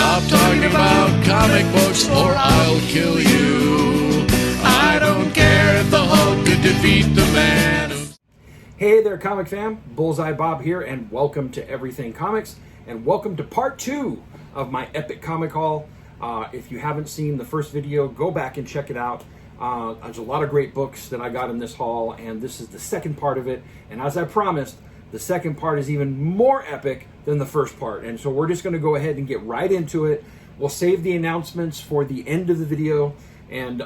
Stop talking about comic books or I'll kill you. I don't care if the Hulk could defeat the man. Hey there, comic fam. Bullseye Bob here, and welcome to Everything Comics, and welcome to part 2 of my epic comic haul. If you haven't seen the first video, go back and check it out. There's a lot of great books that I got in this haul, and this is the second part of it. And as I promised, the second part is even more epic than the first part. And so we're just going to go ahead and get right into it. We'll save the announcements for the end of the video, and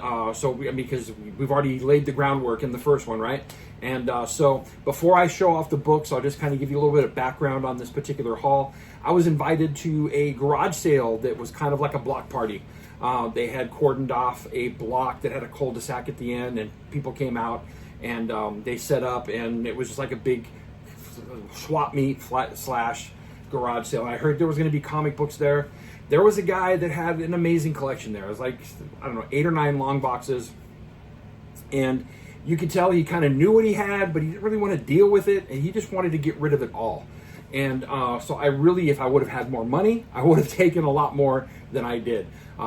because we've already laid the groundwork in the first one, right? And so before I show off the books, I'll just kind of give you a little bit of background on this particular haul. I was invited to a garage sale that was kind of like a block party. They had cordoned off a block that had a cul-de-sac at the end, and people came out and they set up, and it was just like a big swap meet slash garage sale. I heard there was going to be comic books there. There was a guy that had an amazing collection there. It was like, I don't know, 8 or 9 long boxes, and you could tell he kind of knew what he had, but he didn't really want to deal with it, and he just wanted to get rid of it all. And so I really, if I would have had more money, I would have taken a lot more than I did.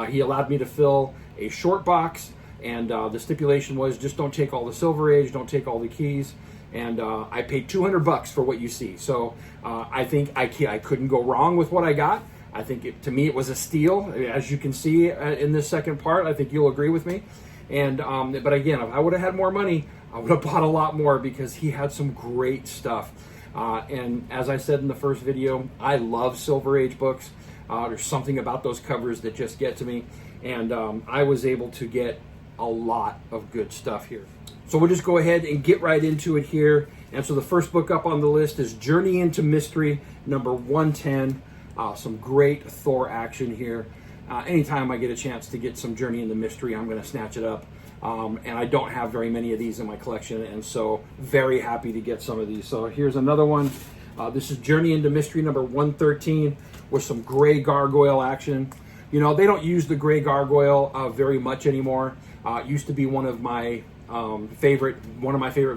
He allowed me to fill a short box, and the stipulation was just don't take all the Silver Age, don't take all the keys. And I paid $200 for what you see. So I think I couldn't go wrong with what I got. I think to me it was a steal, as you can see in this second part. I think you'll agree with me. And but again, if I would have had more money, I would have bought a lot more because he had some great stuff. And as I said in the first video, I love Silver Age books. There's something about those covers that just get to me. And I was able to get a lot of good stuff here. So we'll just go ahead and get right into it here. And so the first book up on the list is Journey into Mystery, number 110. Some great Thor action here. Anytime I get a chance to get some Journey into Mystery, I'm going to snatch it up. And I don't have very many of these in my collection, and so very happy to get some of these. So here's another one. This is Journey into Mystery number 113 with some gray gargoyle action. You know, they don't use the gray gargoyle very much anymore. It used to be one of my favorite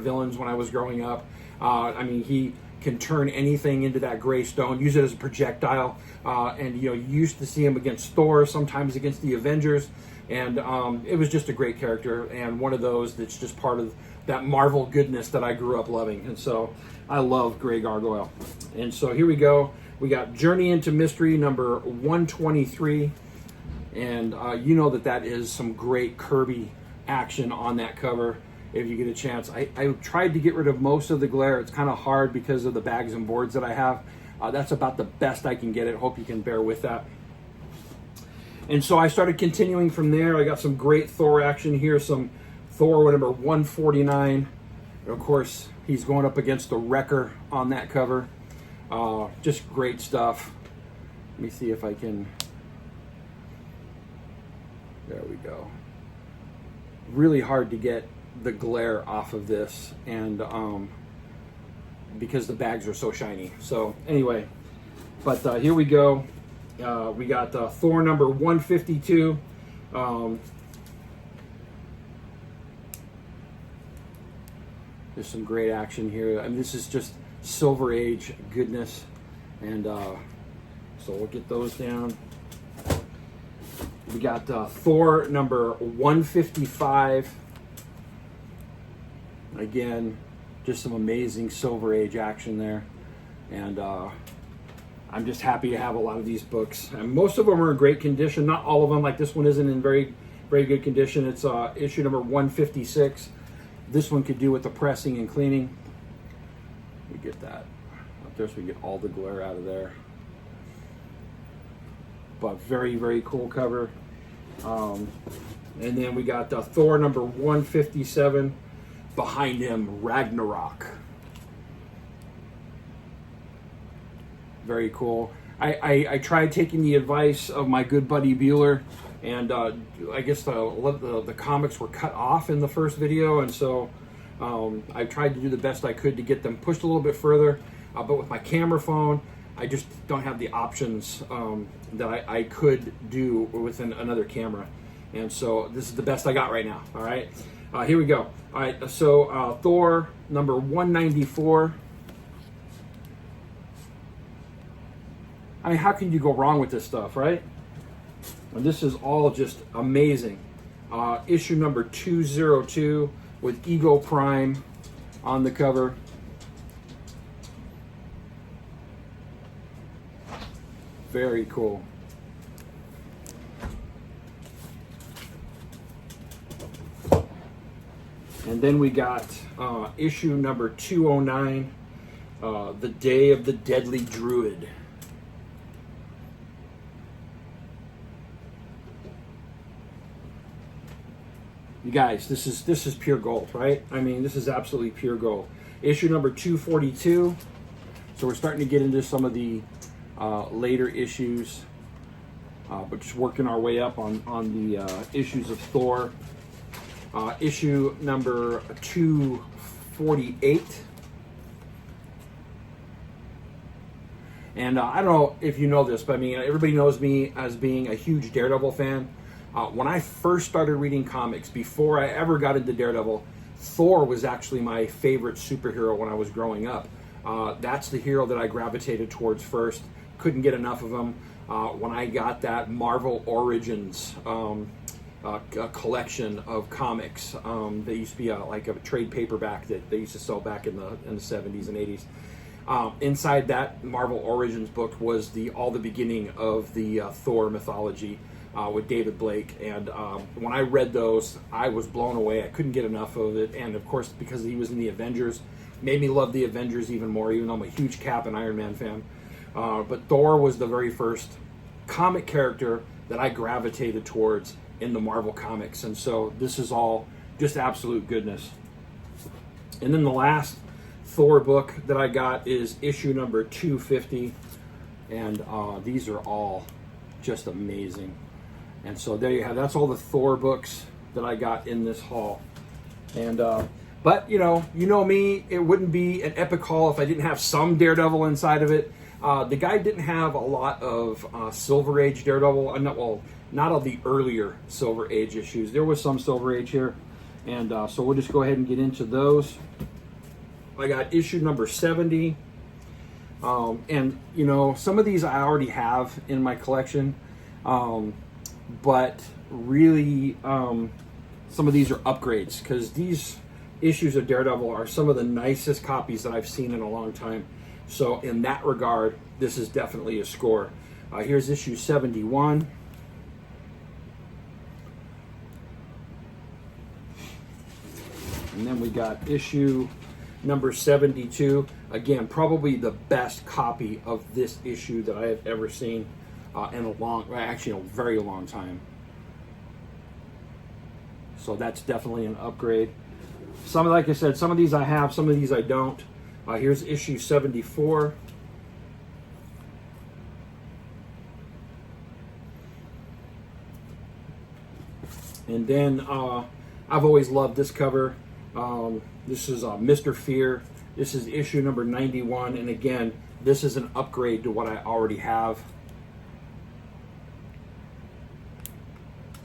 villains when I was growing up. I mean, he can turn anything into that gray stone, use it as a projectile, and you used to see him against Thor, sometimes against the Avengers, and it was just a great character, and one of those that's just part of that Marvel goodness that I grew up loving. And so I love Gray Gargoyle. And so here we go. We got Journey into Mystery number 123, and you know that is some great Kirby action on that cover. If you get a chance, I tried to get rid of most of the glare. It's kind of hard because of the bags and boards that I have. That's about the best I can get it. Hope you can bear with that. And so I started continuing from there. I got some great Thor action here, some Thor number 149. And of course, he's going up against the Wrecker on that cover. Just great stuff. Let me see if I can. There we go. Really hard to get the glare off of this, and because the bags are so shiny. So anyway, but here we go. We got Thor number 152. There's some great action here. I mean, this is just Silver Age goodness, and so we'll get those down. We got Thor number 155. Again, just some amazing Silver Age action there. And I'm just happy to have a lot of these books. And most of them are in great condition. Not all of them, like this one isn't in very, very good condition. It's issue number 156. This one could do with the pressing and cleaning. We get that up there so we get all the glare out of there. But very, very cool cover. And then we got Thor number 157. Behind him, Ragnarok. Very cool. I tried taking the advice of my good buddy Bueller, and I guess the comics were cut off in the first video, and so I tried to do the best I could to get them pushed a little bit further, but with my camera phone, I just don't have the options that I could do with another camera. And so this is the best I got right now, all right? Here we go. All right, so Thor number 194. I mean, how can you go wrong with this stuff, right? And this is all just amazing. Issue number 202 with Ego Prime on the cover. Very cool. And then we got issue number 209, The Day of the Deadly Druid. You guys, this is pure gold, right? I mean, this is absolutely pure gold. Issue number 242. So we're starting to get into some of the later issues, but just working our way up on the issues of Thor. Issue number 248. And I don't know if you know this, but I mean, everybody knows me as being a huge Daredevil fan. When I first started reading comics, before I ever got into Daredevil, Thor was actually my favorite superhero when I was growing up. That's the hero that I gravitated towards first. Couldn't get enough of him. When I got that Marvel Origins a collection of comics, that used to be like a trade paperback that they used to sell back in the 70s and 80s. Inside that Marvel Origins book was all the beginning of the Thor mythology. With David Blake, and when I read those, I was blown away. I couldn't get enough of it, and of course, because he was in the Avengers, made me love the Avengers even more, even though I'm a huge Cap and Iron Man fan. But Thor was the very first comic character that I gravitated towards in the Marvel comics, and so this is all just absolute goodness. And then the last Thor book that I got is issue number 250, and these are all just amazing. And so there you have, that's all the Thor books that I got in this haul. And but you know me, it wouldn't be an epic haul if I didn't have some Daredevil inside of it. The guy didn't have a lot of Silver Age Daredevil. Not of the earlier Silver Age issues. There was some Silver Age here, and so we'll just go ahead and get into those. I got issue number 70, and you know, some of these I already have in my collection. But really, some of these are upgrades, because these issues of Daredevil are some of the nicest copies that I've seen in a long time. So in that regard, this is definitely a score. Here's issue 71. And then we got issue number 72. Again, probably the best copy of this issue that I have ever seen. In a very long time. So that's definitely an upgrade. Like I said, some of these I have, some of these I don't. Here's issue 74. And then I've always loved this cover. This is Mr. Fear. This is issue number 91, and again, this is an upgrade to what I already have.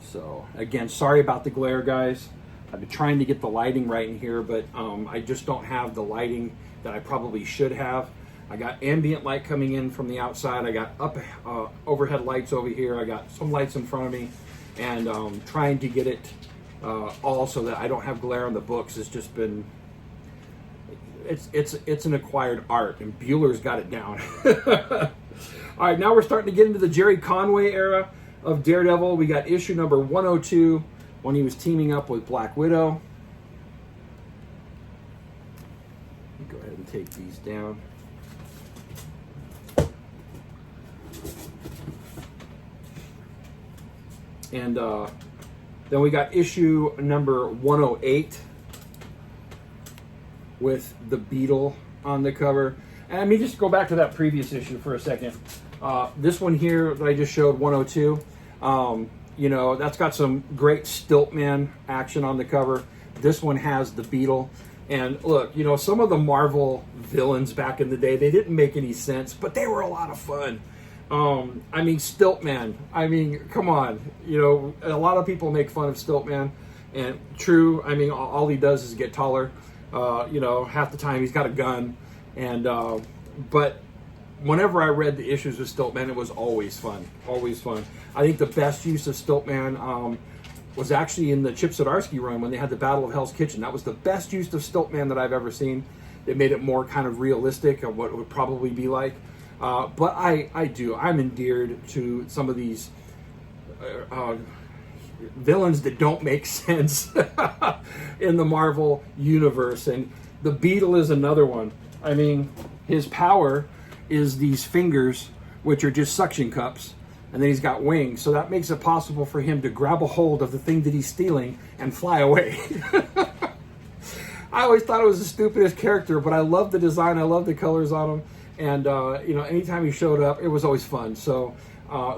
So again, sorry about the glare, guys. I've been trying to get the lighting right in here, but I just don't have the lighting that I probably should have. I got ambient light coming in from the outside. I got overhead lights over here. I got some lights in front of me, and trying to get it all so that I don't have glare on the books has just been. It's an acquired art, and Bueller's got it down. All right, now we're starting to get into the Jerry Conway era of Daredevil. We got issue number 102 when he was teaming up with Black Widow. Go ahead and take these down. And then we got issue number 108 with the Beetle on the cover. And let me just go back to that previous issue for a second. This one here that I just showed, 102, you know, that's got some great Stiltman action on the cover. This one has the Beetle. And look, you know, some of the Marvel villains back in the day, they didn't make any sense, but they were a lot of fun. I mean, Stiltman, I mean, come on. You know, a lot of people make fun of Stiltman. And true, I mean, all he does is get taller. You know, half the time he's got a gun. And, but whenever I read the issues with Stiltman, it was always fun. Always fun. I think the best use of Stiltman was actually in the Chip Zdarsky run when they had the Battle of Hell's Kitchen. That was the best use of Stiltman that I've ever seen. It made it more kind of realistic of what it would probably be like. But I'm endeared to some of these villains that don't make sense in the Marvel universe. And the Beetle is another one. I mean, his power is these fingers, which are just suction cups, and then he's got wings. So that makes it possible for him to grab a hold of the thing that he's stealing and fly away. I always thought it was the stupidest character, but I love the design. I love the colors on him. And, anytime he showed up, it was always fun. So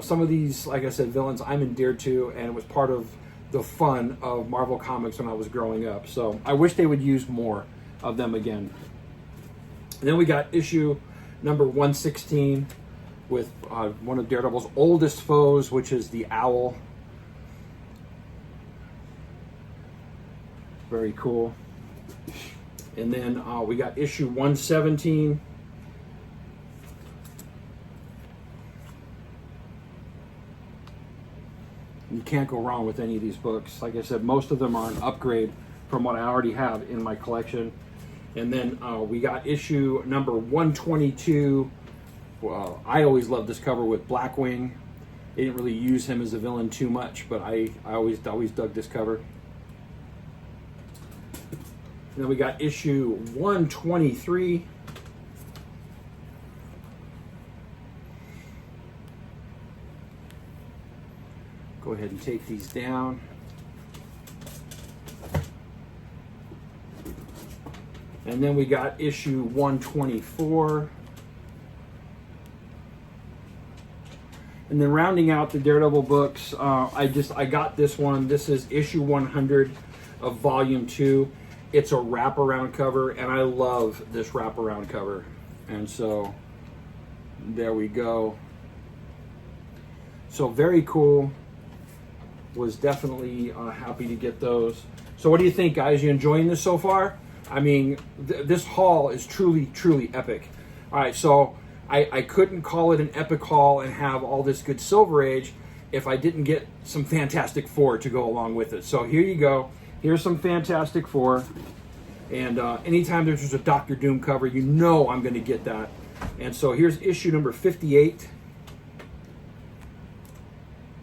some of these, like I said, villains I'm endeared to, and it was part of the fun of Marvel Comics when I was growing up. So I wish they would use more of them again. And then we got issue number 116 with one of Daredevil's oldest foes, which is the Owl. Very cool. And then we got issue 117. You can't go wrong with any of these books. Like I said, most of them are an upgrade from what I already have in my collection. And then we got issue number 122. Well, I always loved this cover with Blackwing. They didn't really use him as a villain too much, but I always dug this cover. And then we got issue 123. Go ahead and take these down. And then we got issue 124. And then rounding out the Daredevil books, I got this one. This is issue 100 of volume 2. It's a wraparound cover, and I love this wraparound cover. And so there we go. So very cool. Was definitely happy to get those. So what do you think, guys? You enjoying this so far? I mean, this haul is truly, truly epic. All right, so I couldn't call it an epic haul and have all this good Silver Age if I didn't get some Fantastic Four to go along with it. So here you go. Here's some Fantastic Four. And anytime there's a Doctor Doom cover, you know I'm going to get that. And so here's issue number 58.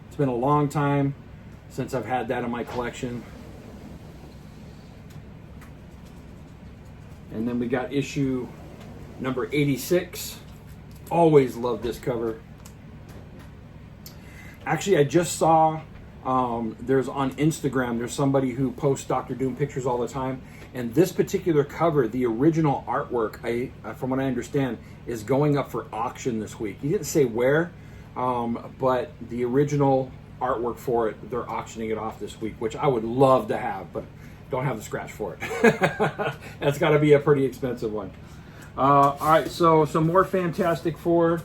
It's been a long time since I've had that in my collection. And then we got issue number 86. Always loved this cover. Actually, I just saw there's on Instagram, there's somebody who posts Doctor Doom pictures all the time. And this particular cover, the original artwork, from what I understand, is going up for auction this week. He didn't say where, but the original artwork for it, they're auctioning it off this week, which I would love to have, but don't have the scratch for it. That's got to be a pretty expensive one. All right, so some more Fantastic Four.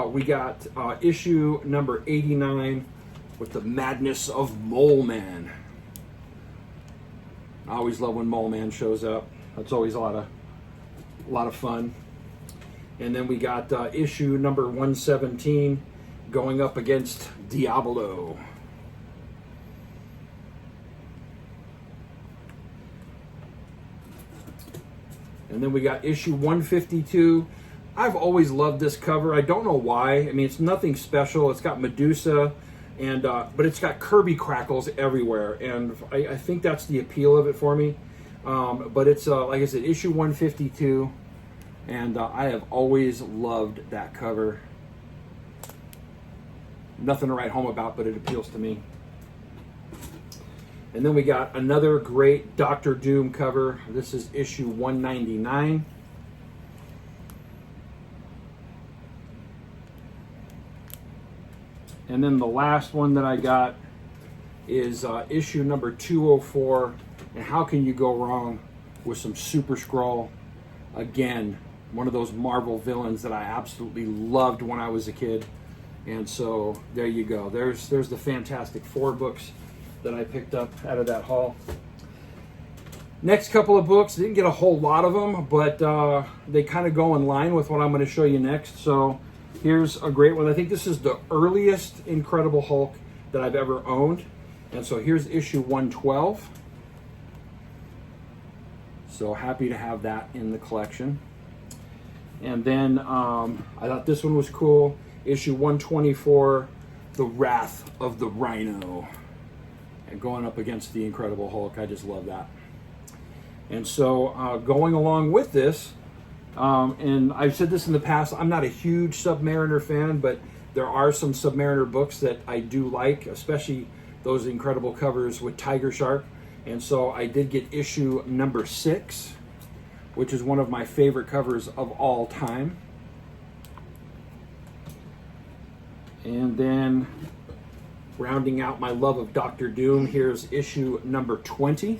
We got issue number 89 with the Madness of Mole Man. I always love when Mole Man shows up. That's always a lot of fun. And then we got issue number 117 going up against Diablo. And then we got issue 152. I've always loved this cover. I don't know why. I mean, it's nothing special. It's got Medusa, and but it's got Kirby crackles everywhere, and I think that's the appeal of it for me. But it's like I said, issue 152, and I have always loved that cover. Nothing to write home about, but it appeals to me. And then we got another great Doctor Doom cover. This is issue 199. And then the last one that I got is issue number 204. And how can you go wrong with some Super Skrull? Again, one of those Marvel villains that I absolutely loved when I was a kid. And so there you go. There's the Fantastic Four books that I picked up out of that haul. Next couple of books, didn't get a whole lot of them, but they kind of go in line with what I'm going to show you next. So here's a great one. I think this is the earliest Incredible Hulk that I've ever owned. And so here's issue 112. So happy to have that in the collection. And then I thought this one was cool. Issue 124, The Wrath of the Rhino. And going up against the Incredible Hulk, I just love that. And so going along with this, and I've said this in the past, I'm not a huge Submariner fan, but there are some Submariner books that I do like, especially those incredible covers with Tiger Shark. And so I did get issue number 6, which is one of my favorite covers of all time. And then rounding out my love of Doctor Doom, here's issue number 20.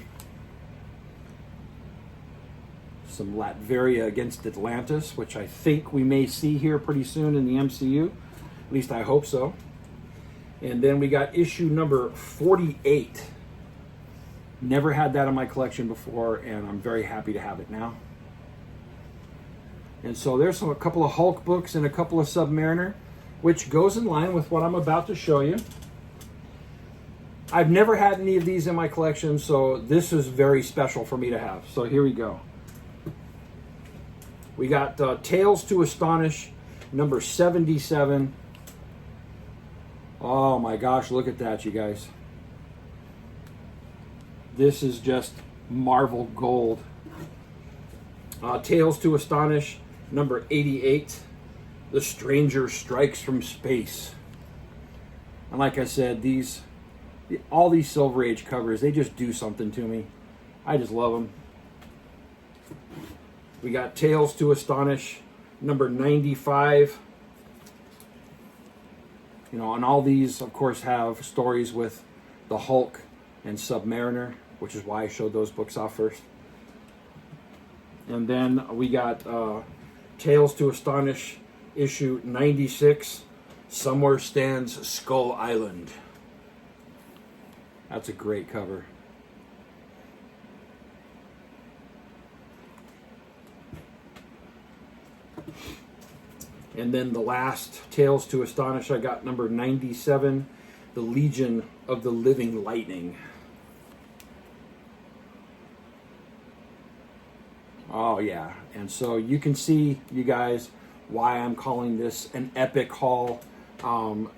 Some Latveria against Atlantis, which I think we may see here pretty soon in the MCU. At least I hope so. And then we got issue number 48. Never had that in my collection before, and I'm very happy to have it now. And so there's a couple of Hulk books and a couple of Submariner, which goes in line with what I'm about to show you. I've never had any of these in my collection, so this is very special for me to have. So here we go. We got Tales to Astonish, number 77. Oh my gosh, look at that, you guys. This is just Marvel gold. Tales to Astonish, number 88. The Stranger Strikes from Space. And like I said, all these Silver Age covers, they just do something to me. I just love them. We got Tales to Astonish, number 95. You know, and all these, of course, have stories with the Hulk and Submariner, which is why I showed those books off first. And then we got Tales to Astonish, issue 96, Somewhere Stands Skull Island. That's a great cover. And then the last Tales to Astonish, I got number 97, The Legion of the Living Lightning. Oh yeah, and so you can see, you guys, why I'm calling this an epic haul.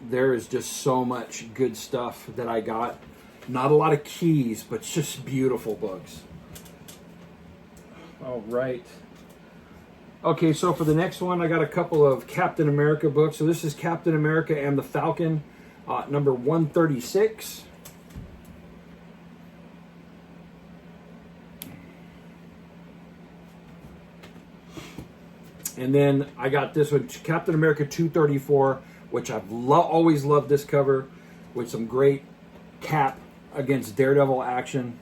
There is just so much good stuff that I got. Not a lot of keys, but just beautiful books. All right. Okay, so for the next one, I got a couple of Captain America books. So this is Captain America and the Falcon, number 136. And then I got this one, Captain America 234, which I've always loved this cover, with some great Cap against Daredevil action.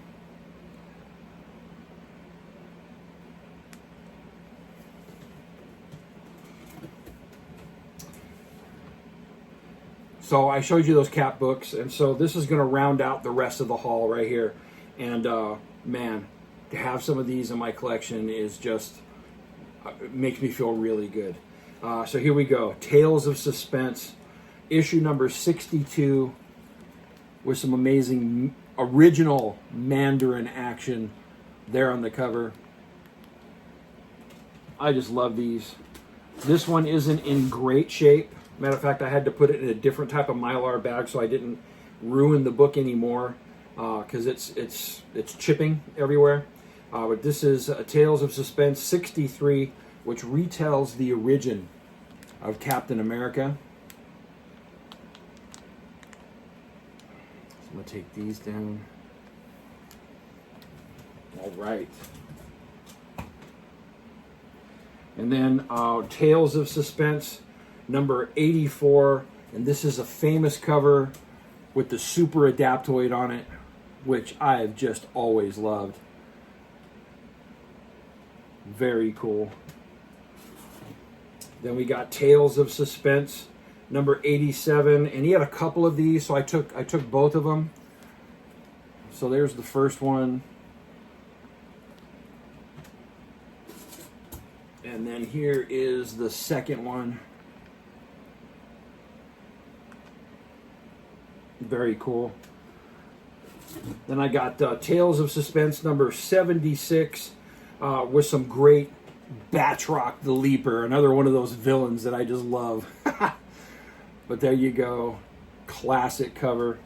So I showed you those Cap books, and so this is going to round out the rest of the haul right here. And man, to have some of these in my collection is just, it makes me feel really good. So here we go. Tales of Suspense, issue number 62, with some amazing original Mandarin action there on the cover. I just love these. This one isn't in great shape. Matter of fact, I had to put it in a different type of Mylar bag so I didn't ruin the book anymore, because it's chipping everywhere. But this is Tales of Suspense 63, which retells the origin of Captain America. So I'm going to take these down. All right. And then Tales of Suspense, number 84. And this is a famous cover with the Super Adaptoid on it, which I have just always loved. Very cool. Then we got Tales of Suspense, number 87, and he had a couple of these, so I took both of them. So there's the first one. And then here is the second one. Very cool. Then I got Tales of Suspense number 76 with some great Batroc the Leaper, another one of those villains that I just love. But there you go. Classic cover.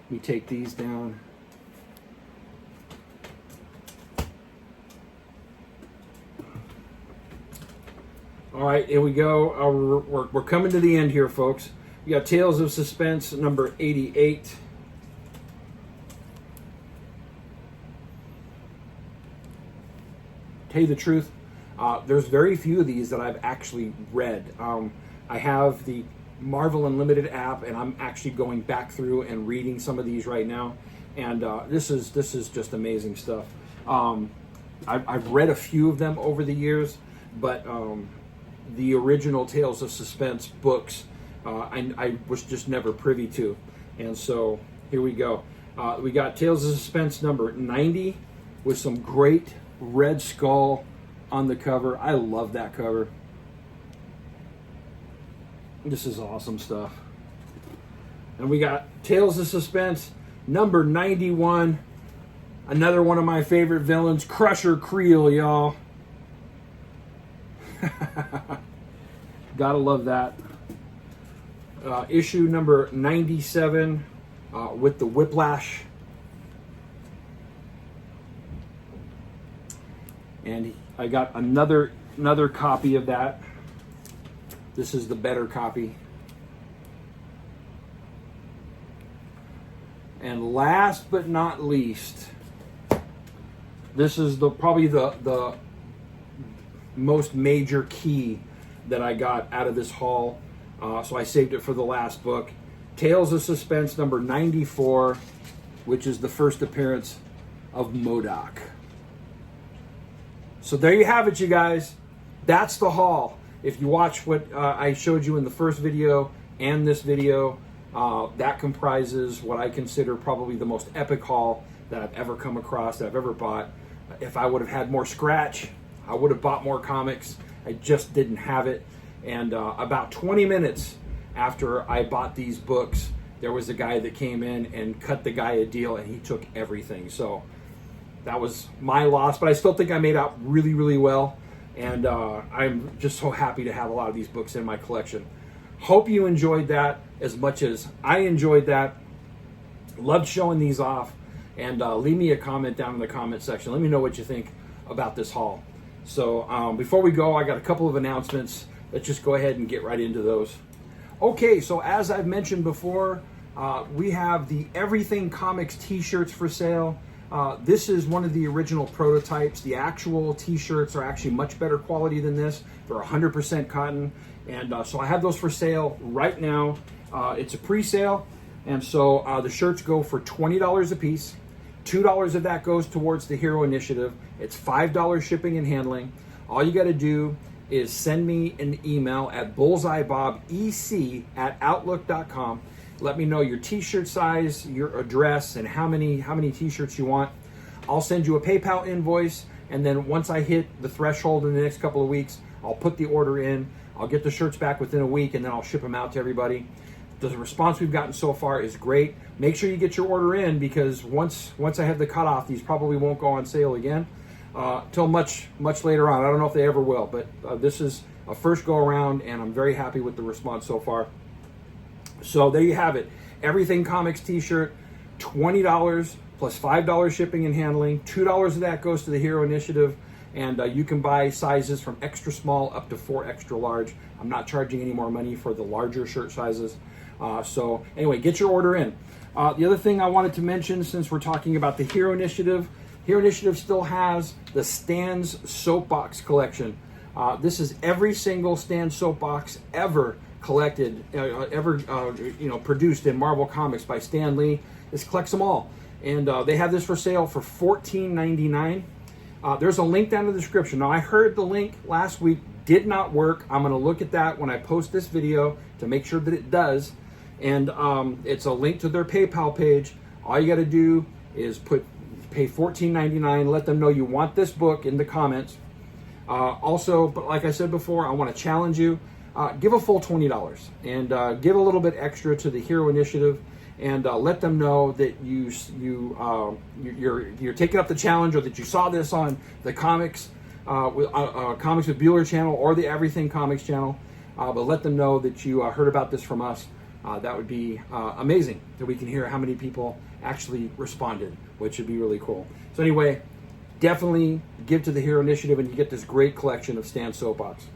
Let me take these down. All right, here we go. We're coming to the end here, folks. We got Tales of Suspense number 88. Tell you the truth, there's very few of these that I've actually read. I have the Marvel Unlimited app, and I'm actually going back through and reading some of these right now. And this is just amazing stuff. I've read a few of them over the years, but the original Tales of Suspense books, I was just never privy to. And so here we go. We got Tales of Suspense number 90 with some great Red Skull on the cover. I love that cover. This is awesome stuff. And we got Tales of Suspense number 91. Another one of my favorite villains, Crusher Creel, y'all. Gotta love that. Issue number 97 with the Whiplash. And I got another copy of that. This is the better copy. And last but not least, this is probably the most major key that I got out of this haul. So I saved it for the last book. Tales of Suspense number 94, which is the first appearance of MODOK. So there you have it, you guys. That's the haul. If you watch what I showed you in the first video and this video, that comprises what I consider probably the most epic haul that I've ever come across, that I've ever bought. If I would have had more scratch, I would have bought more comics. I just didn't have it. And about 20 minutes after I bought these books, there was a guy that came in and cut the guy a deal, and he took everything. So that was my loss, but I still think I made out really, really well. And I'm just so happy to have a lot of these books in my collection. Hope you enjoyed that as much as I enjoyed that. Loved showing these off. And leave me a comment down in the comment section. Let me know what you think about this haul. So before we go, I got a couple of announcements. Let's just go ahead and get right into those. Okay, so as I've mentioned before, we have the Everything Comics t-shirts for sale. This is one of the original prototypes. The actual t-shirts are actually much better quality than this. They're 100% cotton. And so I have those for sale right now. It's a pre-sale. And so the shirts go for $20 a piece. $2 of that goes towards the Hero Initiative. It's $5 shipping and handling. All you got to do is send me an email at bullseyebobec@outlook.com. Let me know your t-shirt size, your address, and how many t-shirts you want. I'll send you a PayPal invoice, and then once I hit the threshold in the next couple of weeks, I'll put the order in. I'll get the shirts back within a week, and then I'll ship them out to everybody. The response we've gotten so far is great. Make sure you get your order in, because once I have the cutoff, these probably won't go on sale again till much later on. I don't know if they ever will, but this is a first go around, and I'm very happy with the response so far. So there you have it. Everything Comics t-shirt, $20 plus $5 shipping and handling. $2 of that goes to the Hero Initiative, and you can buy sizes from extra small up to 4 extra large. I'm not charging any more money for the larger shirt sizes. So anyway, get your order in. The other thing I wanted to mention, since we're talking about the Hero Initiative still has the Stan's Soapbox collection. This is every single Stan Soapbox ever collected, produced in Marvel Comics by Stan Lee. This collects them all. And they have this for sale for $14.99. There's a link down in the description. Now, I heard the link last week did not work. I'm going to look at that when I post this video to make sure that it does. And it's a link to their PayPal page. All you got to do is pay $14.99. Let them know you want this book in the comments. Also, but like I said before, I want to challenge you. Give a full $20 and give a little bit extra to the Hero Initiative, and let them know that you're taking up the challenge, or that you saw this on the Comics with Bueller channel or the Everything Comics channel. But let them know that you heard about this from us. That would be amazing, that we can hear how many people actually responded, which would be really cool. So anyway, definitely give to the Hero Initiative, and you get this great collection of Stan's Soapbox.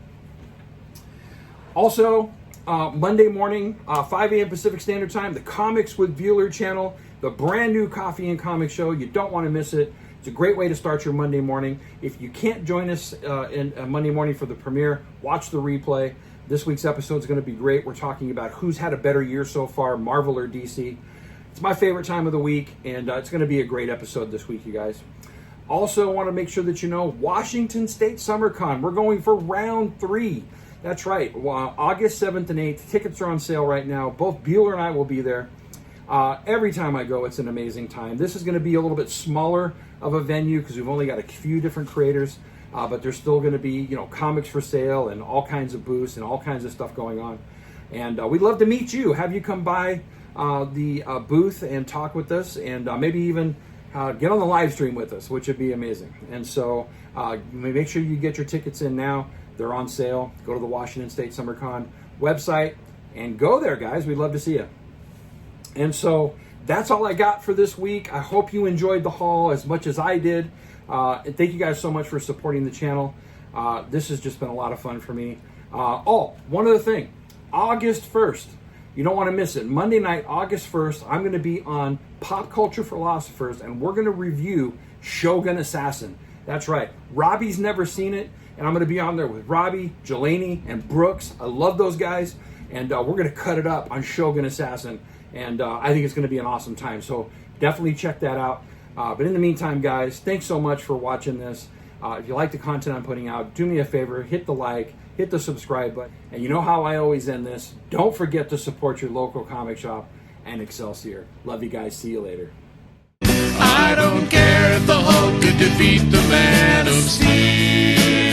Also, Monday morning, 5 a.m. Pacific Standard Time, the Comics with Bueller channel, the brand new Coffee and Comic Show. You don't want to miss it. It's a great way to start your Monday morning. If you can't join us in Monday morning for the premiere, watch the replay. This week's episode is going to be great. We're talking about who's had a better year so far, Marvel or DC. It's my favorite time of the week, and it's going to be a great episode this week, you guys. Also, want to make sure that you know, Washington State SummerCon, we're going for round 3. That's right, August 7th and 8th. Tickets are on sale right now. Both Bueller and I will be there. Every time I go, it's an amazing time. This is going to be a little bit smaller of a venue because we've only got a few different creators, but there's still going to be, comics for sale and all kinds of booths and all kinds of stuff going on. And we'd love to meet you. Have you come by the booth and talk with us, and maybe even get on the live stream with us, which would be amazing. And so make sure you get your tickets in now. They're on sale. Go to the Washington State SummerCon website and go there, guys. We'd love to see you. And so that's all I got for this week. I hope you enjoyed the haul as much as I did. And thank you guys so much for supporting the channel. This has just been a lot of fun for me. One other thing. August 1st. You don't want to miss it. Monday night, August 1st, I'm going to be on Pop Culture Philosophers, and we're going to review Shogun Assassin. That's right. Robbie's never seen it, and I'm going to be on there with Robbie, Jelani, and Brooks. I love those guys, and we're going to cut it up on Shogun Assassin, and I think it's going to be an awesome time. So definitely check that out. But in the meantime, guys, thanks so much for watching this. If you like the content I'm putting out, do me a favor, hit the like, hit the subscribe button. And you know how I always end this. Don't forget to support your local comic shop and Excelsior. Love you guys. See you later. I don't care if the Hulk could defeat the Man of Steel.